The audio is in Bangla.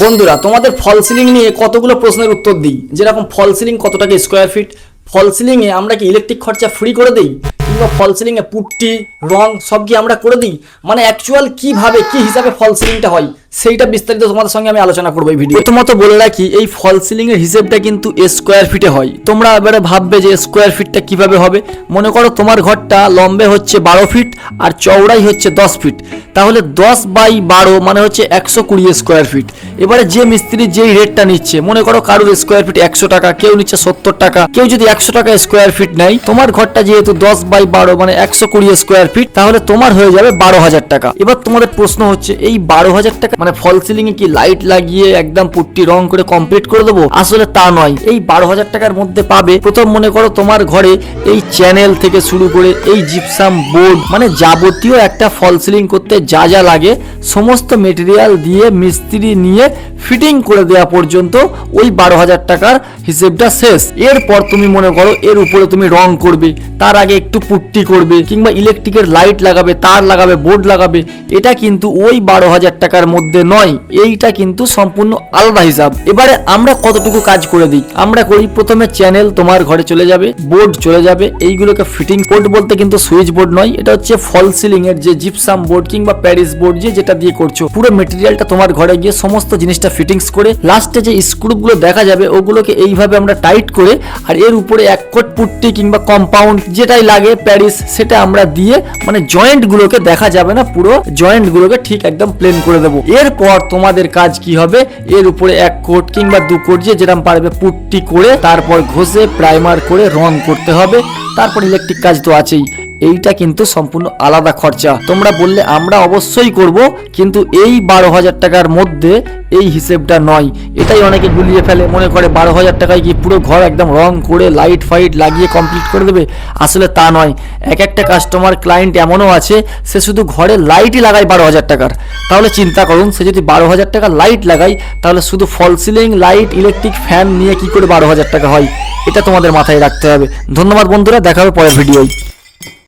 বন্ধুরা তোমাদের ফল সিলিং নিয়ে কতগুলো প্রশ্নের উত্তর দিই, যেরকম ফল সিলিং কত টাকা স্কোয়ার ফিট, ফল সিলিং এ আমরা কি ইলেকট্রিক খরচা ফ্রি করে দিই, কিংবা ফল সিলিং এ পুট্টি রং সব কি আমরা করে দিই, মানে অ্যাকচুয়াল কিভাবে কি হিসাবে ফল সিলিংটা হয় সেইটা বিস্তারিত তোমাদের সঙ্গে আমি আলোচনা করবো এই ভিডিও। প্রথমত বলে রাখি, এই ফল সিলিং এর হিসেবটা কিন্তু স্কোয়ার ফিটে হয়। তোমরা এবারে ভাববে যে স্কোয়ার ফিটটা কিভাবে হবে। মনে করো তোমার ঘরটা লম্বে হচ্ছে 12 ফিট আর চওড়াই হচ্ছে 10 ফিট, তাহলে 10/12 মানে হচ্ছে 120 স্কোয়ার ফিট। এবারে যে মিস্ত্রি যেই রেটটা নিচ্ছে, মনে করো কারোর স্কোয়ার ফিট 100 টাকা, কেউ নিচ্ছে 70 টাকা, কেউ যদি 100 টাকা স্কোয়ার ফিট নেয়, তোমার ঘরটা যেহেতু 10/12 মানে 120 স্কোয়ার ফিট, তাহলে তোমার হয়ে যাবে 12,000 টাকা। এবার তোমাদের প্রশ্ন হচ্ছে, এই 12,000 টাকা মানে ফল সিলিং এ কি লাইট লাগিয়ে একদম পুট্টি রং করে কমপ্লিট করে দেবো? আসলে তা নয়। এই 12,000 টাকার মধ্যে পাবে, প্রথম মনে করো তোমার ঘরে এই চ্যানেল থেকে শুরু করে এই জিপসাম বোর্ড, মানে যাবতীয় একটা ফল সিলিং করতে যা যা লাগে সমস্ত মেটেরিয়াল দিয়ে মিস্ত্রি নিয়ে ফিটিং করে দেওয়া পর্যন্ত ওই 12,000 টাকার হিসেবটা শেষ। এরপর তুমি মনে করো এর উপরে তুমি রং করবে, তার আগে একটু পুট্টি করবে, কিংবা ইলেকট্রিকের লাইট লাগাবে, তার লাগাবে, বোর্ড লাগাবে, এটা কিন্তু ওই 12,000 টাকার মধ্যে নয়। এইটা কিন্তু সম্পূর্ণ আলাদা হিসাব। এবারে আমরা কতটুকু কাজ করে দিই, আমরা করি প্রথমে চ্যানেল তোমার ঘরে চলে যাবে, বোর্ড চলে যাবে, এইগুলোকে ফিটিং বোর্ড বলতে কিন্তু সুইচ বোর্ড নয়, এটা হচ্ছে ফল সিলিং এর যে জিপসাম বোর্ড কিংবা প্যারিস বোর্ড যেটা দিয়ে করছো, পুরো মেটেরিয়ালটা তোমার ঘরে গিয়ে সমস্ত জিনিসটা ফিটিংস করে লাস্টে যে স্ক্রুগুলো দেখা যাবে ওগুলোকে এইভাবে আমরা টাইট করে, আর এর উপরে এক কোট পুট্টি কিংবা কম্পাউন্ড যেটাই লাগে প্যারিস, সেটা আমরা দিয়ে মানে জয়েন্ট গুলোকে দেখা যাবে না, পুরো জয়েন্ট গুলোকে ঠিক একদম প্লেন করে দেবো। এরপর তোমাদের কাজ কি হবে, এর উপরে এক কোট কিংবা 2 কোট যেরকম পারবে পুট্টি করে, তারপর ঘষে প্রাইমার করে রং করতে হবে, তারপর ইলেকট্রিক কাজ তো আছেই। এইটা কিন্তু সম্পূর্ণ আলাদা খরচা। তোমরা বললে আমরা অবশ্যই করব, কিন্তু এই 12,000 টাকার মধ্যে এই হিসেবটা নয়। এটাই অনেকে গুলিয়ে ফেলে, মনে করে 12,000 টাকায় কি পুরো ঘর একদম রং করে লাইট ফাইট লাগিয়ে কমপ্লিট করে দেবে। আসলে তা নয়। এক একটা কাস্টমার ক্লায়েন্ট এমনও আছে, সে শুধু ঘরে লাইটই লাগায় 12,000 টাকার। তাহলে চিন্তা করুন, সে যদি 12,000 টাকা লাইট লাগায়, তাহলে শুধু ফল সিলিং লাইট ইলেকট্রিক ফ্যান নিয়ে কি করে 12,000 টাকা হয়, এটা তোমাদের মাথায় রাখতে হবে। ধন্যবাদ বন্ধুরা, দেখা হবে পরের ভিডিওয়।